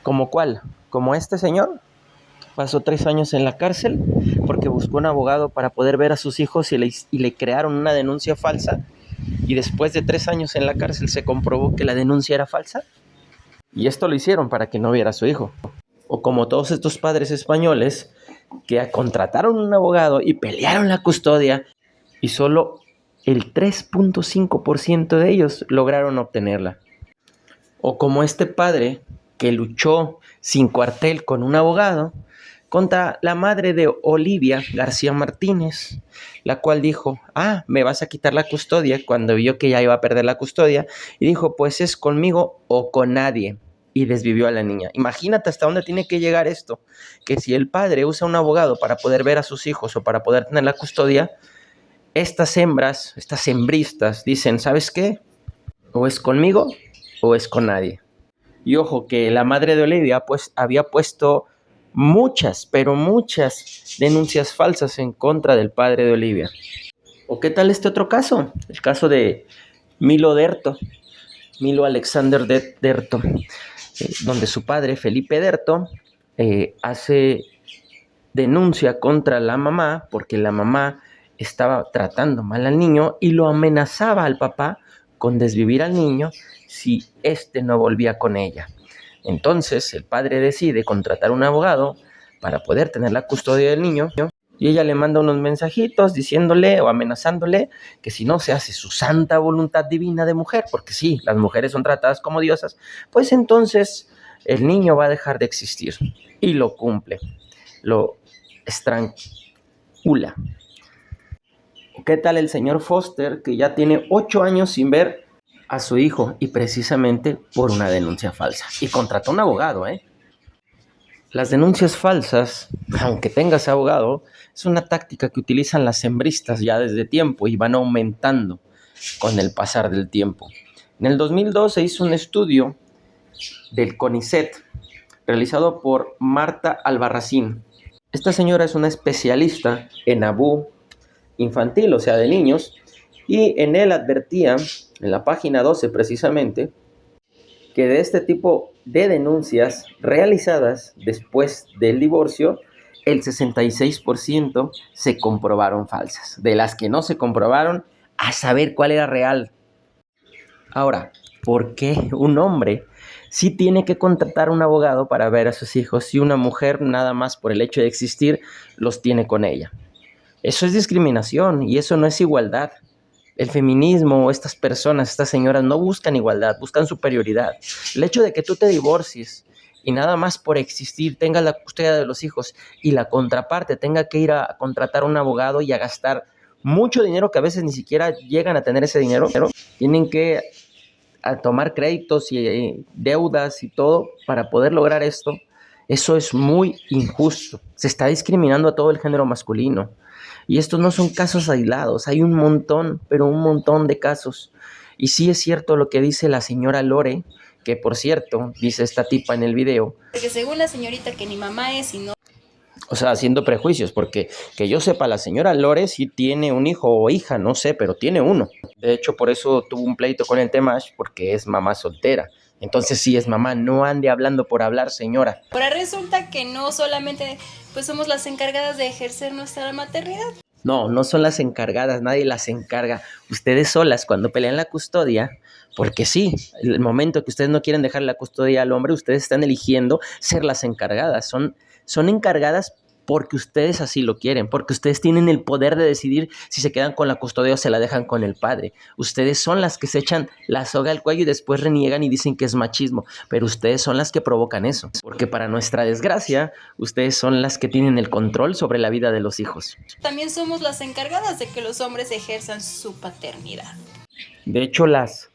¿Como cuál? Como este señor. Pasó 3 años en la cárcel porque buscó un abogado para poder ver a sus hijos y le crearon una denuncia falsa. Y después de 3 años en la cárcel se comprobó que la denuncia era falsa. Y esto lo hicieron para que no viera a su hijo. O como todos estos padres españoles que contrataron un abogado y pelearon la custodia y solo el 3.5% de ellos lograron obtenerla. O como este padre que luchó sin cuartel con un abogado contra la madre de Olivia García Martínez, la cual dijo, me vas a quitar la custodia, cuando vio que ya iba a perder la custodia, y dijo, pues es conmigo o con nadie, y desvivió a la niña. Imagínate hasta dónde tiene que llegar esto, que si el padre usa un abogado para poder ver a sus hijos o para poder tener la custodia, estas hembras, estas hembristas dicen, ¿sabes qué? O es conmigo o es con nadie. Y ojo que la madre de Olivia pues había puesto muchas, pero muchas denuncias falsas en contra del padre de Olivia. ¿O qué tal este otro caso? El caso de Milo Derto, Milo Alexander Derto, donde su padre, Felipe Derto, hace denuncia contra la mamá porque la mamá estaba tratando mal al niño y lo amenazaba al papá con desvivir al niño si éste no volvía con ella. Entonces el padre decide contratar un abogado para poder tener la custodia del niño y ella le manda unos mensajitos diciéndole o amenazándole que si no se hace su santa voluntad divina de mujer, porque sí, las mujeres son tratadas como diosas, pues entonces el niño va a dejar de existir. Y lo cumple, lo estrangula. ¿Qué tal el señor Foster, que ya tiene 8 años sin ver a su hijo y precisamente por una denuncia falsa? Y contrató un abogado, Las denuncias falsas, aunque tengas abogado, es una táctica que utilizan las hembristas ya desde tiempo y van aumentando con el pasar del tiempo. En el 2002 se hizo un estudio del CONICET realizado por Marta Albarracín. Esta señora es una especialista en abú infantil, o sea, de niños, y en él advertía, en la página 12 precisamente, que de este tipo de denuncias realizadas después del divorcio, el 66% se comprobaron falsas. De las que no se comprobaron, a saber cuál era real. Ahora, ¿por qué un hombre sí tiene que contratar un abogado para ver a sus hijos y una mujer nada más por el hecho de existir los tiene con ella? Eso es discriminación y eso no es igualdad. El feminismo, estas personas, estas señoras no buscan igualdad, buscan superioridad. El hecho de que tú te divorcies y nada más por existir tengas la custodia de los hijos y la contraparte tenga que ir a contratar un abogado y a gastar mucho dinero que a veces ni siquiera llegan a tener ese dinero, tienen que tomar créditos y deudas y todo para poder lograr esto. Eso es muy injusto. Se está discriminando a todo el género masculino. Y estos no son casos aislados, hay un montón, pero un montón de casos. Y sí es cierto lo que dice la señora Lore, que por cierto, dice esta tipa en el video. Porque según la señorita que ni mamá es y no... O sea, haciendo prejuicios, porque que yo sepa, la señora Lore sí tiene un hijo o hija, no sé, pero tiene uno. De hecho, por eso tuvo un pleito con el Temash, porque es mamá soltera. Entonces sí es mamá, no ande hablando por hablar, señora. Ahora resulta que no solamente pues somos las encargadas de ejercer nuestra maternidad. No son las encargadas, nadie las encarga. Ustedes solas, cuando pelean la custodia, porque sí, el momento que ustedes no quieren dejar la custodia al hombre, ustedes están eligiendo ser las encargadas. Son encargadas porque ustedes así lo quieren, porque ustedes tienen el poder de decidir si se quedan con la custodia o se la dejan con el padre. Ustedes son las que se echan la soga al cuello y después reniegan y dicen que es machismo, pero ustedes son las que provocan eso, porque para nuestra desgracia, ustedes son las que tienen el control sobre la vida de los hijos. También somos las encargadas de que los hombres ejerzan su paternidad. De hecho, las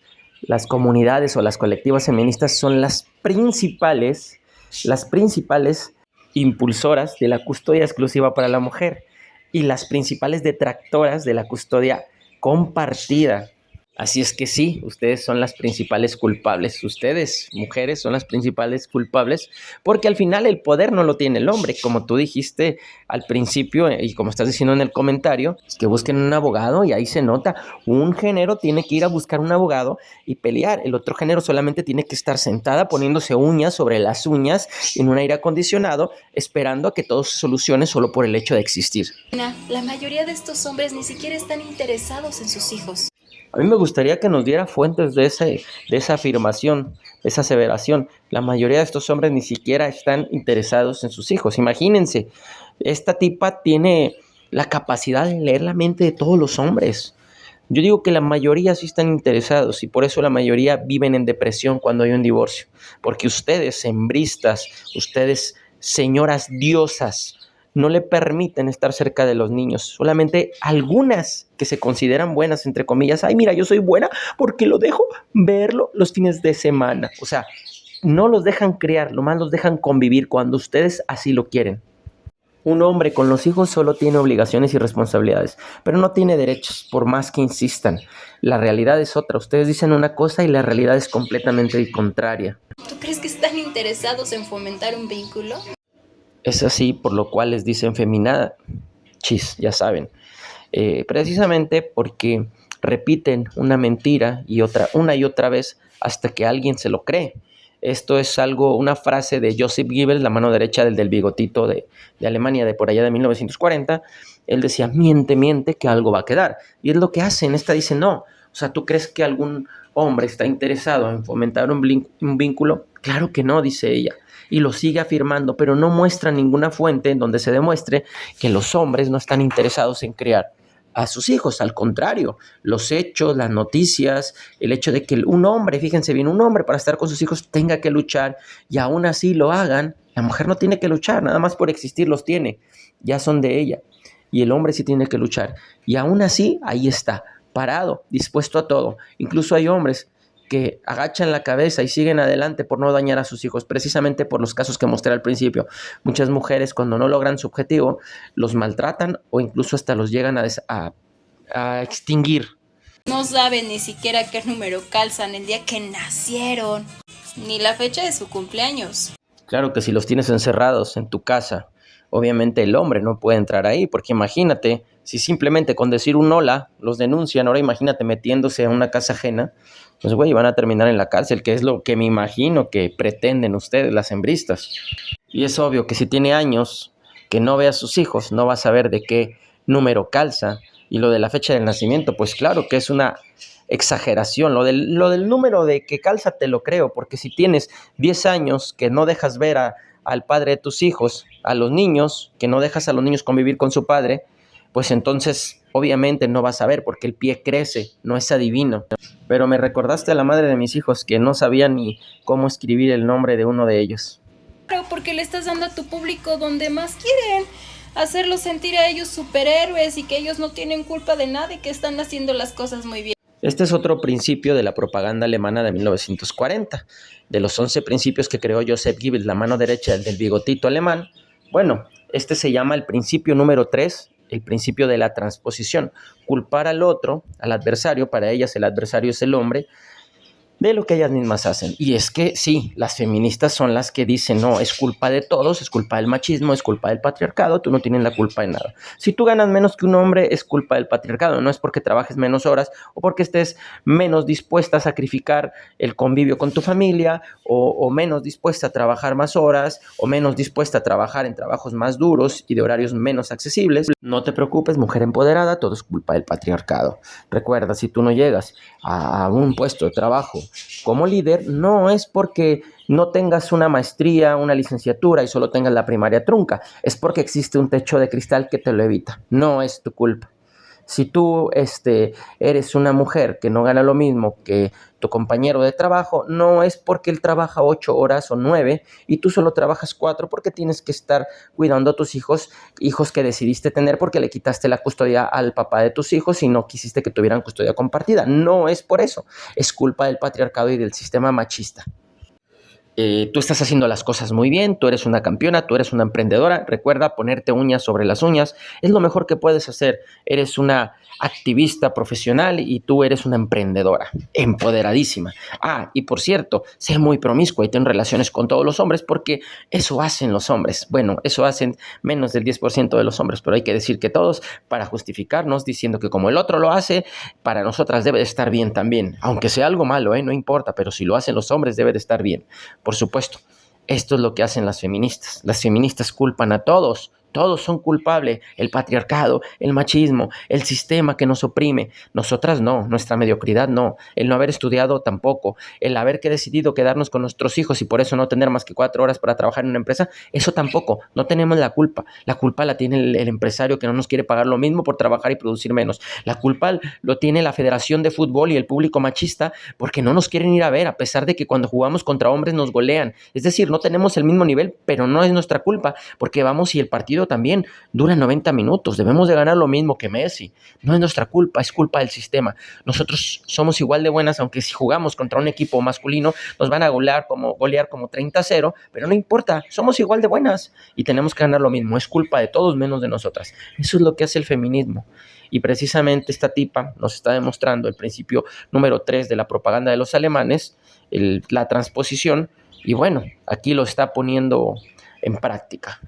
comunidades o las colectivas feministas son las principales impulsoras de la custodia exclusiva para la mujer y las principales detractoras de la custodia compartida. Así es que sí, ustedes son las principales culpables. Ustedes, mujeres, son las principales culpables porque al final el poder no lo tiene el hombre. Como tú dijiste al principio y como estás diciendo en el comentario, es que busquen un abogado y ahí se nota. Un género tiene que ir a buscar un abogado y pelear. El otro género solamente tiene que estar sentada poniéndose uñas sobre las uñas en un aire acondicionado esperando a que todo se solucione solo por el hecho de existir. La mayoría de estos hombres ni siquiera están interesados en sus hijos. A mí me gustaría que nos diera fuentes de esa afirmación, de esa aseveración. La mayoría de estos hombres ni siquiera están interesados en sus hijos. Imagínense, esta tipa tiene la capacidad de leer la mente de todos los hombres. Yo digo que la mayoría sí están interesados y por eso la mayoría viven en depresión cuando hay un divorcio. Porque ustedes, hembristas, ustedes, señoras diosas, no le permiten estar cerca de los niños. Solamente algunas que se consideran buenas, entre comillas. Ay, mira, yo soy buena porque lo dejo verlo los fines de semana. O sea, no los dejan criar, lo más los dejan convivir cuando ustedes así lo quieren. Un hombre con los hijos solo tiene obligaciones y responsabilidades, pero no tiene derechos, por más que insistan. La realidad es otra. Ustedes dicen una cosa y la realidad es completamente contraria. ¿Tú crees que están interesados en fomentar un vínculo? Es así, por lo cual les dicen feminada. Chis, ya saben. Precisamente porque repiten una mentira y otra, una y otra vez hasta que alguien se lo cree. Esto es una frase de Joseph Goebbels, la mano derecha del bigotito de Alemania de por allá de 1940. Él decía, miente, miente, que algo va a quedar. Y es lo que hacen. Esta dice, no. O sea, ¿tú crees que algún hombre está interesado en fomentar un vínculo? Claro que no, dice ella. Y lo sigue afirmando, pero no muestra ninguna fuente en donde se demuestre que los hombres no están interesados en criar a sus hijos. Al contrario, los hechos, las noticias, el hecho de que un hombre, fíjense bien, un hombre para estar con sus hijos tenga que luchar y aún así lo hagan. La mujer no tiene que luchar, nada más por existir los tiene, ya son de ella. Y el hombre sí tiene que luchar. Y aún así, ahí está, parado, dispuesto a todo. Incluso hay hombres que agachan la cabeza y siguen adelante por no dañar a sus hijos, precisamente por los casos que mostré al principio. Muchas mujeres, cuando no logran su objetivo, los maltratan o incluso hasta los llegan a extinguir. No saben ni siquiera qué número calzan el día que nacieron, ni la fecha de su cumpleaños. Claro que si los tienes encerrados en tu casa, obviamente el hombre no puede entrar ahí, porque imagínate, si simplemente con decir un hola los denuncian, ahora imagínate metiéndose a una casa ajena, pues güey, van a terminar en la cárcel, que es lo que me imagino que pretenden ustedes, las hembristas. Y es obvio que si tiene años que no ve a sus hijos, no va a saber de qué número calza. Y lo de la fecha del nacimiento, pues claro que es una exageración. Lo del número de que calza te lo creo, porque si tienes 10 años que no dejas ver al padre de tus hijos, a los niños, que no dejas a los niños convivir con su padre, pues entonces obviamente no vas a ver porque el pie crece, no es adivino. Pero me recordaste a la madre de mis hijos que no sabía ni cómo escribir el nombre de uno de ellos. Pero porque le estás dando a tu público donde más quieren, hacerlos sentir a ellos superhéroes y que ellos no tienen culpa de nada y que están haciendo las cosas muy bien. Este es otro principio de la propaganda alemana de 1940. De los 11 principios que creó Joseph Goebbels, la mano derecha del bigotito alemán, bueno, este se llama el principio número 3, el principio de la transposición. Culpar al otro, al adversario, para ellas el adversario es el hombre, de lo que ellas mismas hacen. Y es que sí, las feministas son las que dicen, no, es culpa de todos, es culpa del machismo, es culpa del patriarcado, tú no tienes la culpa de nada. Si tú ganas menos que un hombre, es culpa del patriarcado, no es porque trabajes menos horas o porque estés menos dispuesta a sacrificar el convivio con tu familia o menos dispuesta a trabajar más horas o menos dispuesta a trabajar en trabajos más duros y de horarios menos accesibles. No te preocupes, mujer empoderada, todo es culpa del patriarcado. Recuerda, si tú no llegas a un puesto de trabajo como líder, no es porque no tengas una maestría, una licenciatura y solo tengas la primaria trunca, es porque existe un techo de cristal que te lo evita, no es tu culpa. Si tú eres una mujer que no gana lo mismo que tu compañero de trabajo, no es porque él trabaja 8 horas o 9 y tú solo trabajas 4 porque tienes que estar cuidando a tus hijos que decidiste tener porque le quitaste la custodia al papá de tus hijos y no quisiste que tuvieran custodia compartida. No es por eso, es culpa del patriarcado y del sistema machista. tú estás haciendo las cosas muy bien, tú eres una campeona, tú eres una emprendedora, recuerda ponerte uñas sobre las uñas, es lo mejor que puedes hacer, eres una activista profesional y tú eres una emprendedora, empoderadísima. Y por cierto, sé muy promiscua y ten relaciones con todos los hombres porque eso hacen los hombres. Bueno, eso hacen menos del 10% de los hombres, pero hay que decir que todos para justificarnos diciendo que como el otro lo hace, para nosotras debe de estar bien también, aunque sea algo malo, no importa, pero si lo hacen los hombres debe de estar bien. Por supuesto, esto es lo que hacen las feministas. Las feministas culpan a todos. Todos son culpables, el patriarcado, el machismo, el sistema que nos oprime. Nosotras no, nuestra mediocridad no, el no haber estudiado tampoco, el haber decidido quedarnos con nuestros hijos y por eso no tener más que 4 horas para trabajar en una empresa, eso tampoco, no tenemos la culpa. La culpa la tiene el empresario que no nos quiere pagar lo mismo por trabajar y producir menos. La culpa lo tiene la Federación de Fútbol y el público machista porque no nos quieren ir a ver, a pesar de que cuando jugamos contra hombres nos golean. Es decir, no tenemos el mismo nivel, pero no es nuestra culpa, porque vamos y el partido también dura 90 minutos, debemos de ganar lo mismo que Messi, no es nuestra culpa, es culpa del sistema. Nosotros somos igual de buenas, aunque si jugamos contra un equipo masculino nos van a golear como 30-0, pero no importa, somos igual de buenas y tenemos que ganar lo mismo, es culpa de todos menos de nosotras. Eso es lo que hace el feminismo. Y precisamente esta tipa nos está demostrando el principio número 3 de la propaganda de los alemanes, la transposición, y bueno, aquí lo está poniendo en práctica.